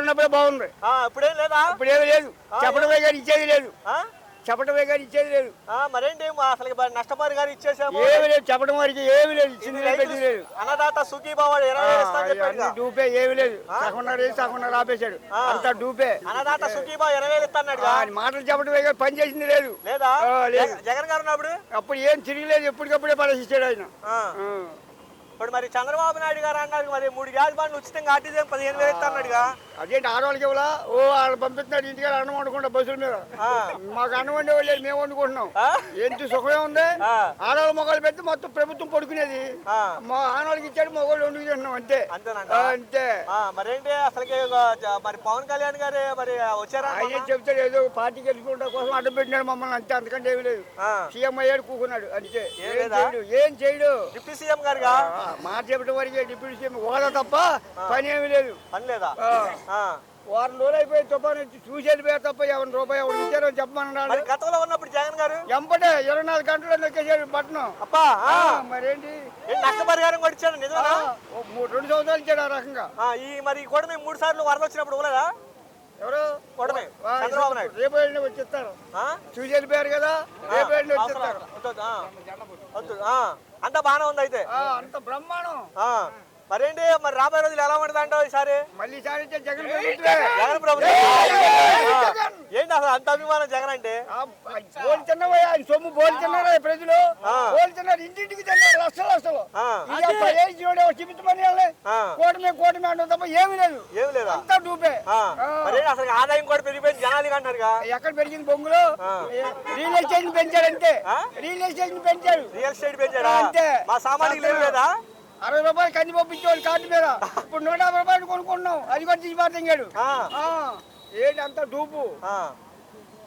ఉన్నప్పుడే బాగుంది. ఇప్పుడేం లేదా? ఇప్పుడేమీ లేదు. చెప్పడమే కానీ ఇచ్చేది లేదు. చెప్పడమే కానీ ఇచ్చేది లేదు. మరేంటి అసలు నష్టపరిహారం ఇచ్చేసాము, ఏమి లేదు. చెప్పడం వరకు ఏమి లేదు. ఇచ్చింది లేదు. అన్నదాత సుఖీభావ 20 డూపే ఏమి లేదు. సగం ఆపేశాడు. అంత డూపే. అన్నదాత సుఖీభావ 20 ఇస్తాడు. మాటలు చెప్పడమే కానీ పని చేసింది లేదు. లేదా? జగన్ గారు ఉన్నప్పుడు అప్పుడు ఏం తిరిగిలేదు. ఎప్పటికప్పుడే పనిచేసాడు ఆయన. ఇప్పుడు మరి చంద్రబాబు నాయుడు గారు అన్నారు మరి 3 గ్యాస్ బండ్లు ఉచితంగా ఆర్టీసీ 15,000 ఇస్తాడుగా. అదేంటి ఆడవాళ్ళకి ఇవ్వాలా? వాళ్ళు పంపిస్తున్నాడు ఇంటికి అన్నం వండుకుంటా బస్సుల మీద. మాకు అన్నం వండేవాళ్ళు లేదు, మేము వండుకుంటున్నాం. ఎంత సుఖమే ఉంది. ఆడవాళ్ళు మొగలు పెడితే మొత్తం ప్రభుత్వం పడుకునేది. మా ఆడవాళ్ళకి ఇచ్చాడు, మొగోళ్ళు వండుకు తింటున్నాం అంతే. అంతే. మరేంటి అసలుకి మరి పవన్ కళ్యాణ్ గారు మరి వచ్చారా? ఆయన చెప్తాడు ఏదో పార్టీ గెలుచుకుంటా కోసం అడ్డం పెట్టినాడు మమ్మల్ని అంతే. అంతకంటే ఏమి లేదు. సీఎం అయ్యాడు కూకున్నాడు అంతే. ఏం చేయడు. డిప్యూటీ సీఎం గారుగా మాట చెప్పడం వరకే డిప్యూటీ సీఎం హోదా తప్ప పని ఏమి లేదు. పని లేదా? వారం రోజులు అయిపోయి తుఫాను చూసి వెళ్ళిపోయారు తప్ప ₹1 ఎవరు ఇచ్చారో చెప్పమన్నాడు. గతంలో ఉన్నప్పుడు జగన్ గారు ఎంపటే 24 గంటలు నొక్కేసాడు పట్టణం. మరేంటి నష్టపరిహారం కూడా ఇచ్చాడు నిజమేనా? 2 సంవత్సరాలు ఇచ్చాడు ఆ రకంగా. మరి కూడా మేము 3 సార్లు వరద వచ్చినప్పుడు ఇవ్వలేదా? ఎవరు చంద్రబాబు నాయుడు రేపు వెళ్ళి వచ్చిస్తారు. చూసి వెళ్ళిపోయారు కదా, రేపు వెళ్ళి వచ్చిస్తారు. అంతా బాగానే ఉంది అయితే. అంత బ్రహ్మాండం. మరేంటి మరి రాబోయే రోజులు ఎలా ఉంటుంది అంటావు ఈసారి? మళ్ళీ ఈసారి జగన్ ప్రభుత్వం ఏంటి అసలు అంత అభిమానం జగన్ అంటే? బోలు తిన్నవయ్యా, ఆయన సొమ్ము బోలు తిన్నారా ప్రజలు? బోలు తిన్నారు, ఇంటింటికి తిన్నారు లక్షలు. చూపించమని కోటమే అంటాం తప్ప ఏమి లేదు. అంతా డూపే. అసలు ఆదాయం కూడా పెరిగిపోయింది జనాలు అంటారు. ఎక్కడ పెరిగింది? బొంగులు రియల్ ఎస్టేట్ పెంచాడు అంతే. రియల్ ఎస్టేట్ పెంచాడు. రియల్ ఎస్టేట్ పెంచాడు అంతే. మా సామాన్యులు లేవు లేదా? ₹60 కంది పంపించేవాళ్ళు కార్డు మీద. ఇప్పుడు ₹150 కొనుక్కున్నాం. అది కూడా తీసి పారుతాడు. ఏంటి అంత డూపు.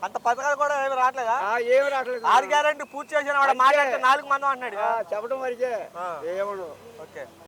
అంత పథకాలు కూడా ఏమి రావట్లేదా? ఏమి రావట్లేదు. 6 గ్యారెంటీ పూర్తి చేసిన వాడు మాట్లాడితే 4 మంది అంటున్నాడు. చెప్పడం వరకే ఏమను. ఓకే.